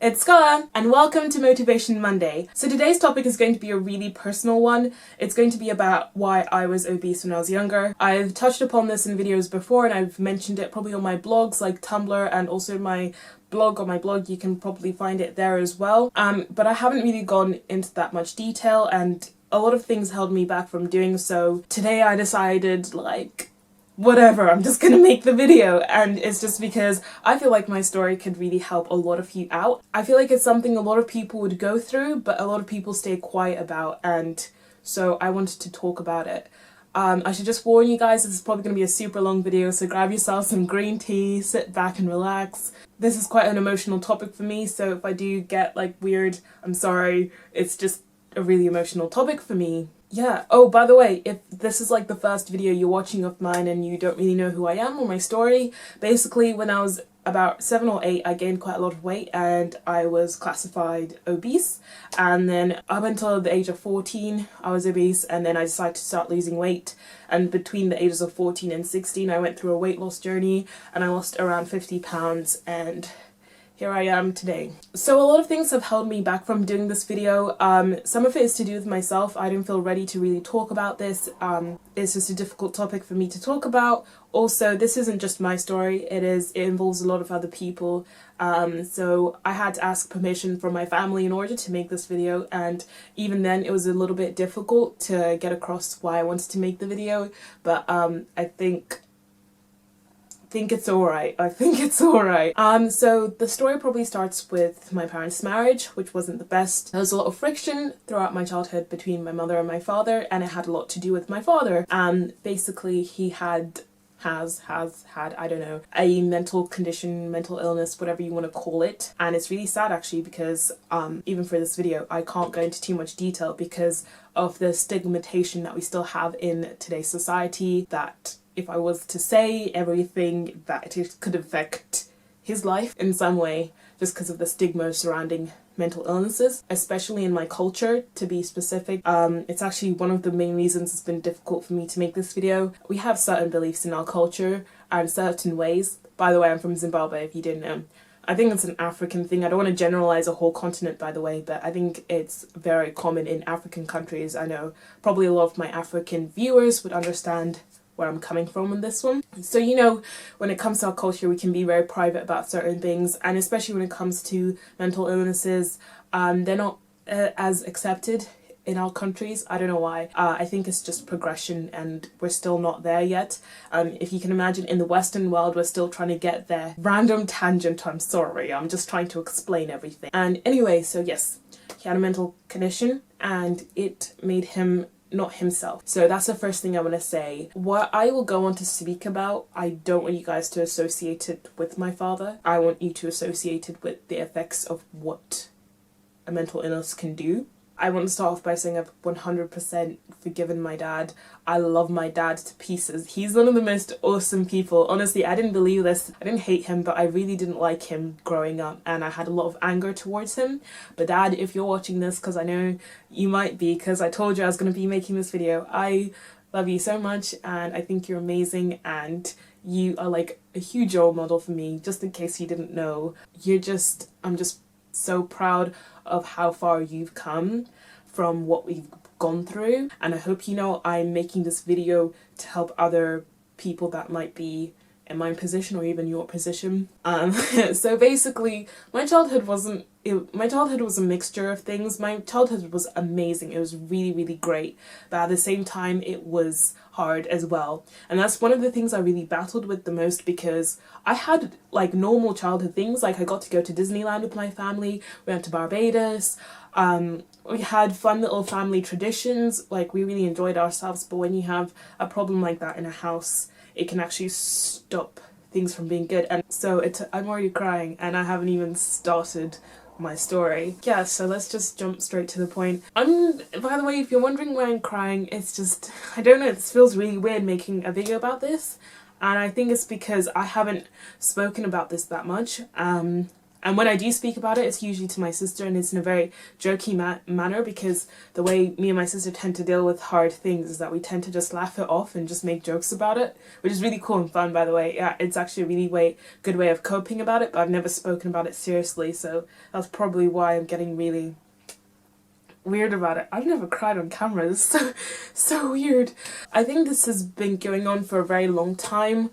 It's Scola, and welcome to Motivation Monday. So today's topic is going to be a really personal one. It's going to be about why I was obese when I was younger. I've touched upon this in videos before, and I've mentioned it probably on my blogs like Tumblr and also my blog. On my blog you can probably find it there as well. But I haven't really gone into that much detail, and a lot of things held me back from doing so. Today I decided, whatever, I'm just gonna make the video, and it's just because I feel like my story could really help a lot of you out. I feel like it's something a lot of people would go through, but a lot of people stay quiet about, and so I wanted to talk about it. I should just warn you guys, this is probably going to be a super long video, so grab yourself some green tea, sit back and relax. This is quite an emotional topic for me, so if I do get weird, I'm sorry, it's just a really emotional topic for me. Yeah. Oh, by the way, if this is the first video you're watching of mine and you don't really know who I am or my story, basically when I was about 7 or 8 I gained quite a lot of weight and I was classified obese, and then up until the age of 14 I was obese, and then I decided to start losing weight, and between the ages of 14 and 16 I went through a weight loss journey and I lost around 50 pounds, and here I am today. So a lot of things have held me back from doing this video. Some of it is to do with myself. I didn't feel ready to really talk about this. It's just a difficult topic for me to talk about. Also, this isn't just my story, it involves a lot of other people. So I had to ask permission from my family in order to make this video, and even then it was a little bit difficult to get across why I wanted to make the video, but I think it's alright. I think it's alright. So the story probably starts with my parents' marriage, which wasn't the best. There was a lot of friction throughout my childhood between my mother and my father, and it had a lot to do with my father. Basically he has had, I don't know, a mental condition, mental illness, whatever you want to call it. And it's really sad actually, because even for this video I can't go into too much detail because of the stigmatization that we still have in today's society, that if I was to say everything, that it could affect his life in some way, just because of the stigma surrounding mental illnesses, especially in my culture, to be specific. It's actually one of the main reasons it's been difficult for me to make this video. We have certain beliefs in our culture and certain ways. By the way, I'm from Zimbabwe, if you didn't know. I think it's an African thing. I don't want to generalize a whole continent, by the way, but I think it's very common in African countries. I know probably a lot of my African viewers would understand where I'm coming from on this one. So when it comes to our culture, we can be very private about certain things, and especially when it comes to mental illnesses, they're not as accepted in our countries. I don't know why. I think it's just progression and we're still not there yet. If you can imagine, in the Western world we're still trying to get there. Random tangent, I'm sorry, I'm just trying to explain everything. And anyway, so yes, he had a mental condition and it made him not himself. So that's the first thing I want to say. What I will go on to speak about, I don't want you guys to associate it with my father. I want you to associate it with the effects of what a mental illness can do. I want to start off by saying I've 100% forgiven my dad. I love my dad to pieces. He's one of the most awesome people. Honestly, I didn't believe this. I didn't hate him, but I really didn't like him growing up, and I had a lot of anger towards him. But Dad, if you're watching this, because I know you might be, because I told you I was going to be making this video, I love you so much and I think you're amazing, and you are a huge role model for me. Just in case you didn't know, I'm just so proud of how far you've come from what we've gone through, and I hope I'm making this video to help other people that might be in my position or even your position. So basically my childhood was a mixture of things. My childhood was amazing. It was really, really great, but at the same time it was hard as well, and that's one of the things I really battled with the most, because I had normal childhood things. I got to go to Disneyland with my family, we went to Barbados, we had fun little family traditions, we really enjoyed ourselves. But when you have a problem like that in a house, it can actually stop things from being good. And so I'm already crying and I haven't even started my story. Yeah, so let's just jump straight to the point. By the way, if you're wondering why I'm crying, it's just, I don't know, this feels really weird making a video about this, and I think it's because I haven't spoken about this that much. And when I do speak about it, it's usually to my sister, and it's in a very jokey manner, because the way me and my sister tend to deal with hard things is that we tend to just laugh it off and just make jokes about it, which is really cool and fun, by the way. Yeah, it's actually a really good way of coping about it, but I've never spoken about it seriously, so that's probably why I'm getting really weird about it. I've never cried on camera. This is so weird. I think this has been going on for a very long time.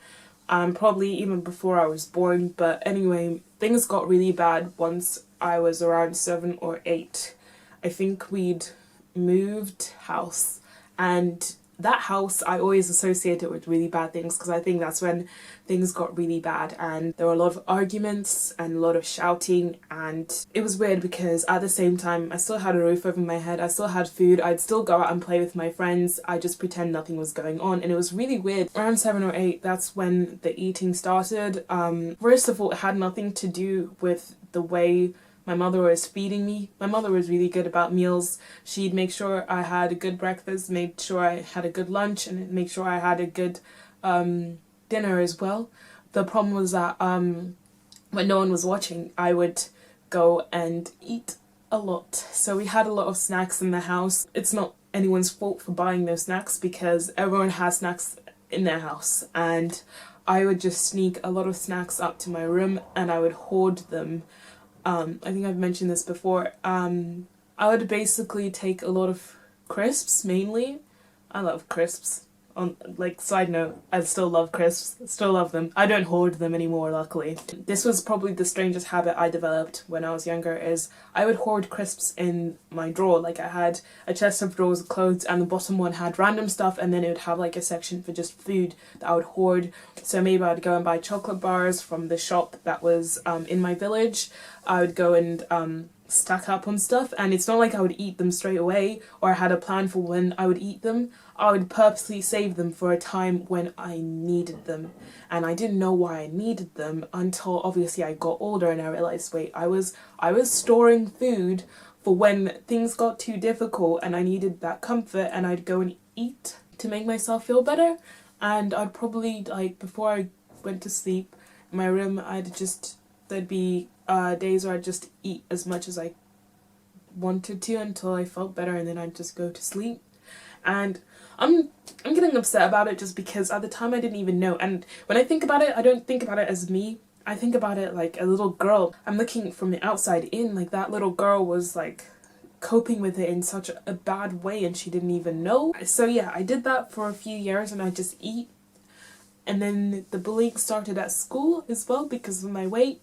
Probably even before I was born, but anyway, things got really bad once I was around 7 or 8. I think we'd moved house, and that house I always associated with really bad things, because I think that's when things got really bad, and there were a lot of arguments and a lot of shouting, and it was weird because at the same time I still had a roof over my head, I still had food, I'd still go out and play with my friends, I just pretend nothing was going on, and it was really weird. Around 7 or 8, that's when the eating started. First of all, it had nothing to do with the way my mother was feeding me. My mother was really good about meals. She'd make sure I had a good breakfast, made sure I had a good lunch, and make sure I had a good dinner as well. The problem was that when no one was watching, I would go and eat a lot. So we had a lot of snacks in the house. It's not anyone's fault for buying those snacks, because everyone has snacks in their house, and I would just sneak a lot of snacks up to my room and I would hoard them. I think I've mentioned this before. I would basically take a lot of crisps, mainly. I love crisps. Side note, I still love crisps. Still love them. I don't hoard them anymore, luckily. This was probably the strangest habit I developed when I was younger, is I would hoard crisps in my drawer. Like, I had a chest of drawers of clothes, and the bottom one had random stuff, and then it would have like a section for just food that I would hoard. So maybe I'd go and buy chocolate bars from the shop that was in my village. I would go and stack up on stuff, and it's not like I would eat them straight away or I had a plan for when I would eat them. I would purposely save them for a time when I needed them, and I didn't know why I needed them until obviously I got older and I realized, wait, I was storing food for when things got too difficult and I needed that comfort, and I'd go and eat to make myself feel better. And I'd probably, like, before I went to sleep in my room, there'd be days where I'd just eat as much as I wanted to until I felt better, and then I'd just go to sleep. And I'm getting upset about it just because at the time I didn't even know. And when I think about it, I don't think about it as me. I think about it like a little girl. I'm looking from the outside in, like that little girl was like coping with it in such a bad way and she didn't even know. So yeah, I did that for a few years and I just eat. And then the bullying started at school as well because of my weight.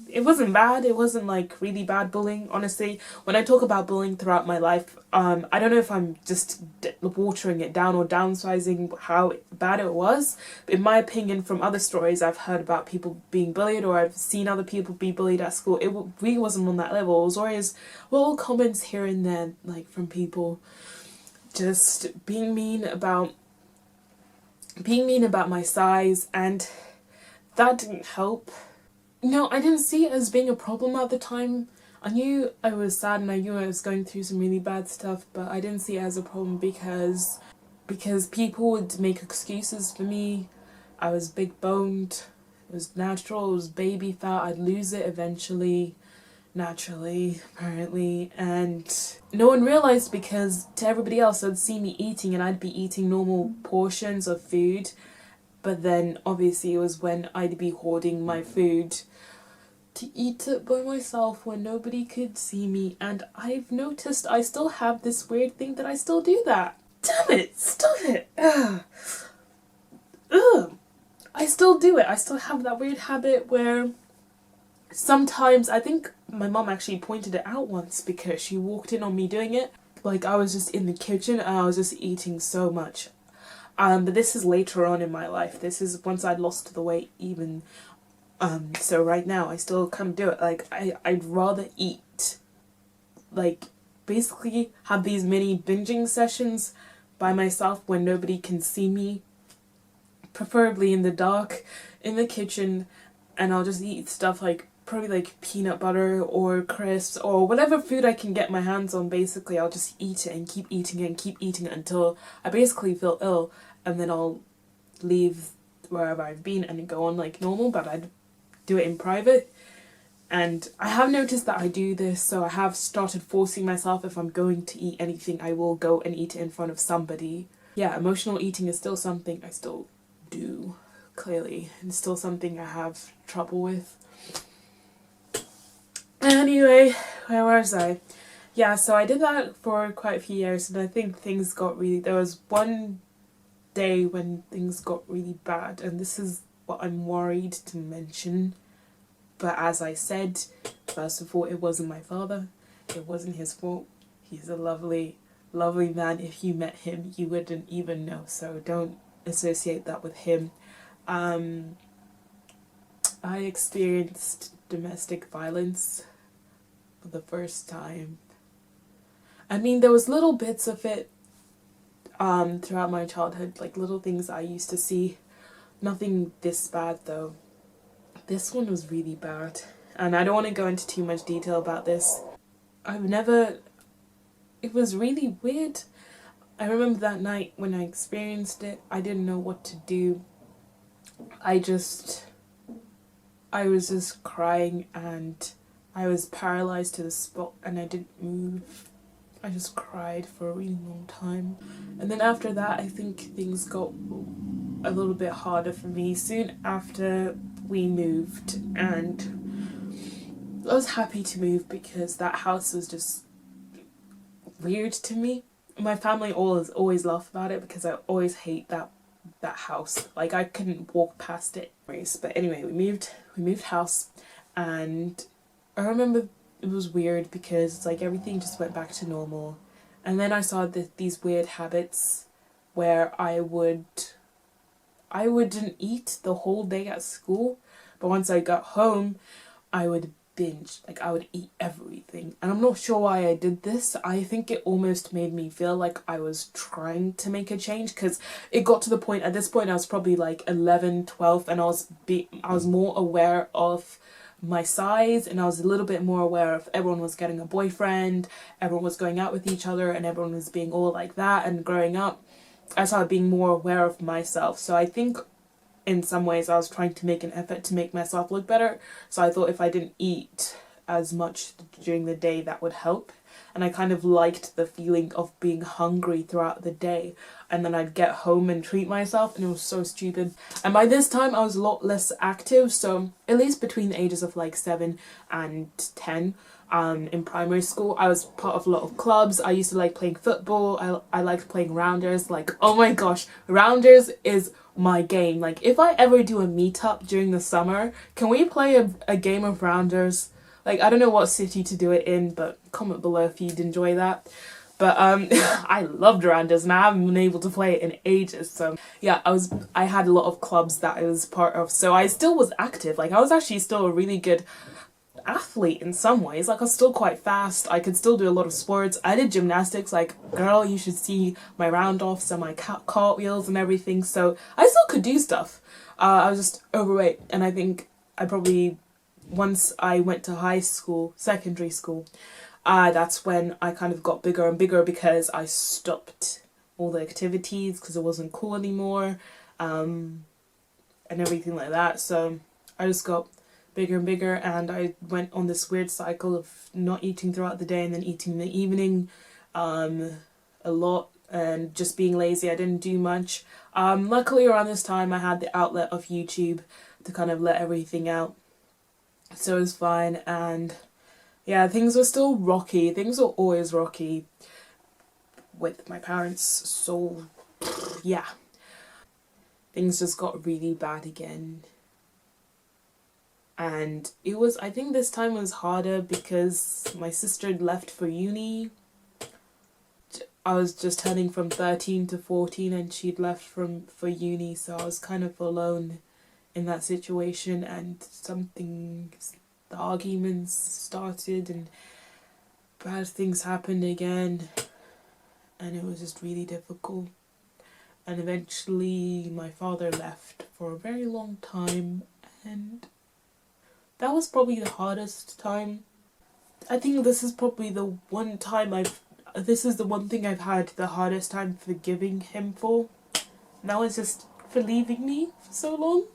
It wasn't bad. It wasn't like really bad bullying, honestly. When I talk about bullying throughout my life, I don't know if I'm just watering it down or downsizing how bad it was. But in my opinion, from other stories I've heard about people being bullied, or I've seen other people be bullied at school, it really wasn't on that level. It was always little comments here and there, like from people just being mean about my size, and that didn't help. No, I didn't see it as being a problem at the time. I knew I was sad and I knew I was going through some really bad stuff, but I didn't see it as a problem because people would make excuses for me. I was big boned, it was natural, it was baby fat, I'd lose it eventually, naturally, apparently, and no one realised because to everybody else they'd see me eating and I'd be eating normal portions of food, but then obviously it was when I'd be hoarding my food to eat it by myself when nobody could see me. And I've noticed I still have this weird thing that I still do that. Damn it, stop it. Ugh. I still do it. I still have that weird habit where sometimes, I think my mom actually pointed it out once because she walked in on me doing it. Like, I was just in the kitchen and I was just eating so much. But this is later on in my life. This is once I'd lost the weight even. So right now I still kind of do it. Like, I'd rather eat, like, basically have these mini binging sessions by myself when nobody can see me, preferably in the dark, in the kitchen, and I'll just eat stuff like, probably like peanut butter or crisps or whatever food I can get my hands on. Basically, I'll just eat it and keep eating it and keep eating it until I basically feel ill, and then I'll leave wherever I've been and go on like normal, but I'd do it in private. And I have noticed that I do this, so I have started forcing myself, if I'm going to eat anything, I will go and eat it in front of somebody. Yeah, emotional eating is still something I still do, clearly. It's still something I have trouble with. Anyway, where was I? Yeah, so I did that for quite a few years, and I think things got really... There was one day when things got really bad, and this is what I'm worried to mention. But as I said, first of all, it wasn't my father. It wasn't his fault. He's a lovely, lovely man. If you met him, you wouldn't even know. So don't associate that with him. I experienced domestic violence for the first time. I mean, there was little bits of it throughout my childhood, like little things I used to see. Nothing this bad though. This one was really bad, and I don't want to go into too much detail about this. It was really weird. I remember that night when I experienced it, I didn't know what to do. I was just crying, and I was paralyzed to the spot, and I didn't move. I just cried for a really long time. And then after that, I think things got a little bit harder for me soon after we moved, and I was happy to move because that house was just weird to me. My family always laugh about it because I always hate that house. Like, I couldn't walk past it. But anyway, we moved house, and I remember it was weird because it's like everything just went back to normal. And then I saw these weird habits where I wouldn't eat the whole day at school, but once I got home, I would binge. Like, I would eat everything. And I'm not sure why I did this. I think it almost made me feel like I was trying to make a change, because it got to the point, at this point I was probably like 11, 12, and I was more aware of my size, and I was a little bit more aware of everyone was getting a boyfriend, everyone was going out with each other, and everyone was being all like that. And growing up, I started being more aware of myself. So I think in some ways I was trying to make an effort to make myself look better. So I thought if I didn't eat as much during the day, that would help. And I kind of liked the feeling of being hungry throughout the day, and then I'd get home and treat myself, and it was so stupid. And by this time I was a lot less active, so at least between the ages of like 7 and 10, in primary school, I was part of a lot of clubs. I used to like playing football. I liked playing rounders. Like, oh my gosh, rounders is my game. Like, if I ever do a meetup during the summer, can we play a game of rounders? Like, I don't know what city to do it in, but comment below if you'd enjoy that. But I loved rounders, and I haven't been able to play it in ages. So yeah, I had a lot of clubs that I was part of, so I still was active. Like, I was actually still a really good athlete in some ways. Like, I was still quite fast. I could still do a lot of sports. I did gymnastics. Like, girl, you should see my round-offs and my cartwheels and everything. So I still could do stuff. I was just overweight, and I think I probably, once I went to high school, secondary school, that's when I kind of got bigger and bigger, because I stopped all the activities because it wasn't cool anymore, and everything like that. So I just got bigger and bigger, and I went on this weird cycle of not eating throughout the day and then eating in the evening a lot, and just being lazy. I didn't do much. Luckily around this time I had the outlet of YouTube to kind of let everything out, so it was fine. And yeah, things were still rocky. Things were always rocky with my parents, so yeah, things just got really bad again. And it was, I think this time was harder because my sister had left for uni. I was just turning from 13 to 14, and she'd left for uni, so I was kind of alone in that situation. And the arguments started, and bad things happened again, and it was just really difficult. And eventually my father left for a very long time, and that was probably the hardest time. I think this is probably the one thing I've had the hardest time forgiving him for. Now it's just for leaving me for so long.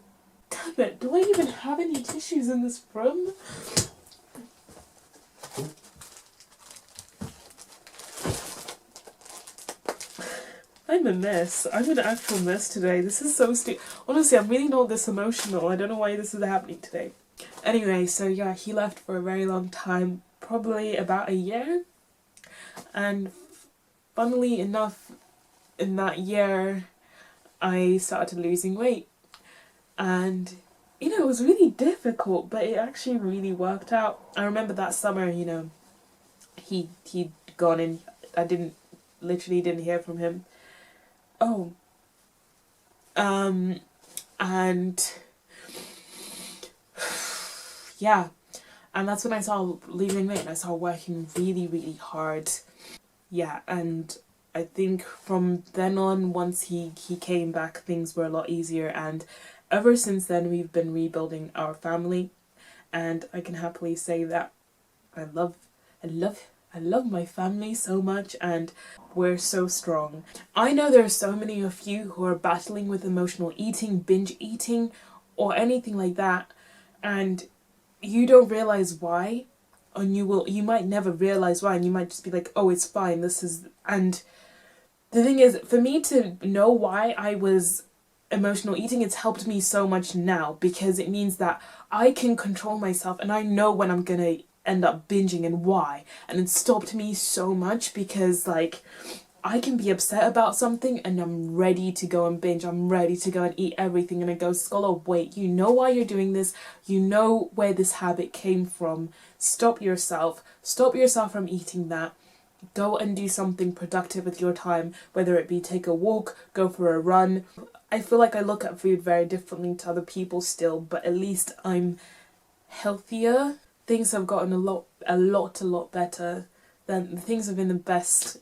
Damn it, do I even have any tissues in this room? I'm a mess. I'm an actual mess today. This is so stupid. Honestly, I'm really not this emotional. I don't know why this is happening today. Anyway, so yeah, he left for a very long time, probably about a year. And funnily enough, in that year, I started losing weight. And, you know, it was really difficult, but it actually really worked out. I remember that summer, you know, he'd gone and I literally didn't hear from him. Oh. And yeah, and that's when I started losing weight and I started working really, really hard. Yeah, and I think from then on, once he came back, things were a lot easier, and ever since then we've been rebuilding our family, and I can happily say that I love my family so much, and we're so strong. I know there are so many of you who are battling with emotional eating, binge eating, or anything like that, and you don't realize why, and you might never realize why, and you might just be like, oh, it's fine, and the thing is, for me to know why I was emotional eating, it's helped me so much now, because it means that I can control myself and I know when I'm gonna end up binging and why, and it stopped me so much, because like I can be upset about something and I'm ready to go and binge, I'm ready to go and eat everything, and I go, Scola, wait, you know why you're doing this, you know where this habit came from, stop yourself from eating that. Go and do something productive with your time, whether it be take a walk, go for a run. I feel like I look at food very differently to other people still, but at least I'm healthier. Things have gotten a lot better. Than things have been the best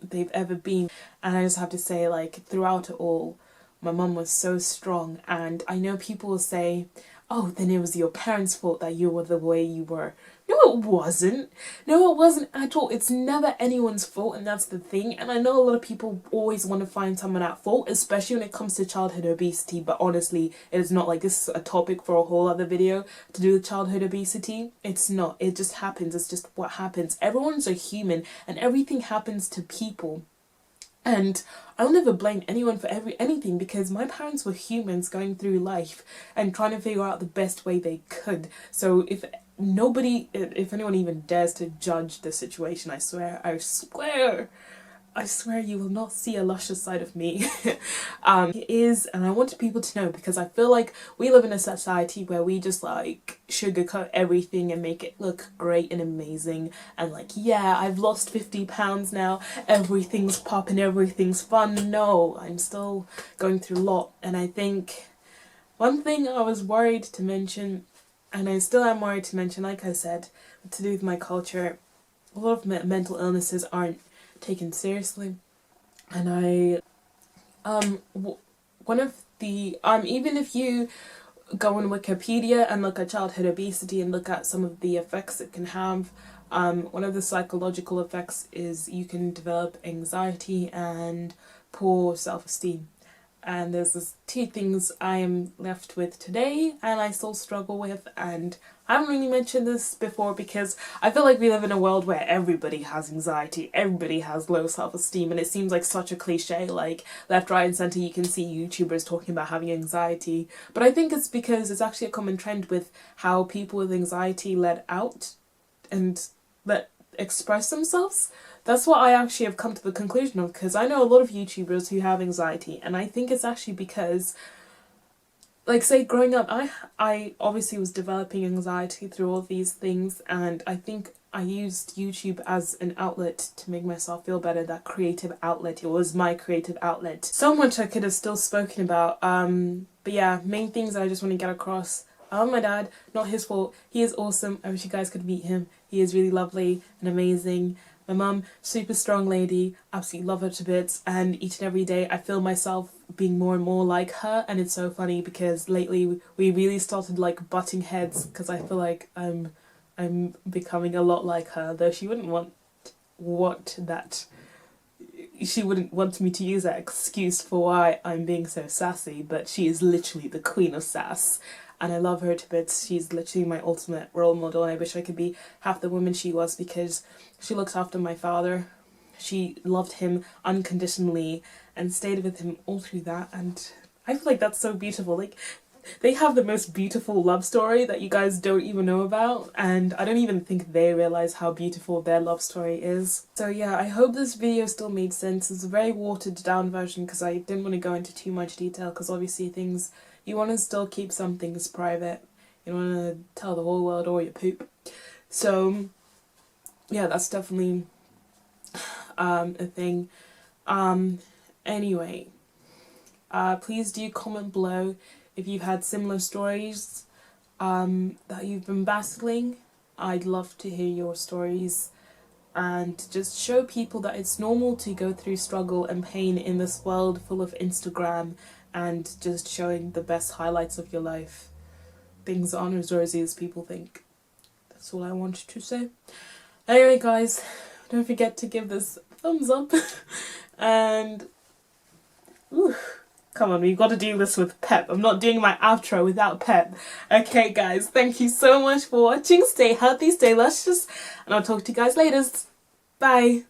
they've ever been. And I just have to say, like, throughout it all, my mum was so strong. And I know people will say, oh, then it was your parents' fault that you were the way you were. No, it wasn't. No, it wasn't at all. It's never anyone's fault, and that's the thing. And I know a lot of people always want to find someone at fault, especially when it comes to childhood obesity, but honestly, it is not. Like, this is a topic for a whole other video to do with childhood obesity. It's not. It just happens. It's just what happens. Everyone's a human, and everything happens to people. And I'll never blame anyone for anything, because my parents were humans going through life and trying to figure out the best way they could. So if anyone even dares to judge the situation, I swear you will not see a luscious side of me. It is, and I wanted people to know, because I feel like we live in a society where we just like sugarcoat everything and make it look great and amazing, and like, yeah, I've lost 50 pounds now, everything's popping, everything's fun. No, I'm still going through a lot, and I think one thing I was worried to mention, and I still am worried to mention, like I said, to do with my culture, a lot of mental illnesses aren't taken seriously, and one of the even if you go on Wikipedia and look at childhood obesity and look at some of the effects it can have, one of the psychological effects is you can develop anxiety and poor self-esteem. And there's two things I am left with today and I still struggle with, and I haven't really mentioned this before because I feel like we live in a world where everybody has anxiety, everybody has low self-esteem, and it seems like such a cliche, like left, right and centre you can see YouTubers talking about having anxiety. But I think it's because it's actually a common trend with how people with anxiety let out and let express themselves. That's what I actually have come to the conclusion of, because I know a lot of YouTubers who have anxiety, and I think it's actually because, like, say growing up, I obviously was developing anxiety through all these things, and I think I used YouTube as an outlet to make myself feel better. That creative outlet, it was my creative outlet. So much I could have still spoken about, but yeah, main things I just want to get across. I love my dad, not his fault, he is awesome, I wish you guys could meet him, he is really lovely and amazing. My mum, super strong lady, absolutely love her to bits, and each and every day I feel myself being more and more like her, and it's so funny because lately we really started like butting heads, because I feel like I'm becoming a lot like her, though she wouldn't she wouldn't want me to use that excuse for why I'm being so sassy, but she is literally the queen of sass. And I love her to bits. She's literally my ultimate role model, and I wish I could be half the woman she was, because she looks after my father she loved him unconditionally and stayed with him all through that, and I feel like that's so beautiful. Like, they have the most beautiful love story that you guys don't even know about, and I don't even think they realize how beautiful their love story is. So yeah, I hope this video still made sense. It's a very watered down version because I didn't want to go into too much detail, because obviously you want to still keep some things private. You don't want to tell the whole world all your poop. So yeah, that's definitely a thing. Anyway, please do comment below if you've had similar stories that you've been battling. I'd love to hear your stories, and just show people that it's normal to go through struggle and pain in this world full of Instagram and just showing the best highlights of your life. Things aren't as rosy as people think. That's all I wanted to say. Anyway guys, don't forget to give this a thumbs up and come on, we've got to do this with pep. I'm not doing my outro without pep. Okay guys, thank you so much for watching. Stay healthy, stay luscious, and I'll talk to you guys later. Bye.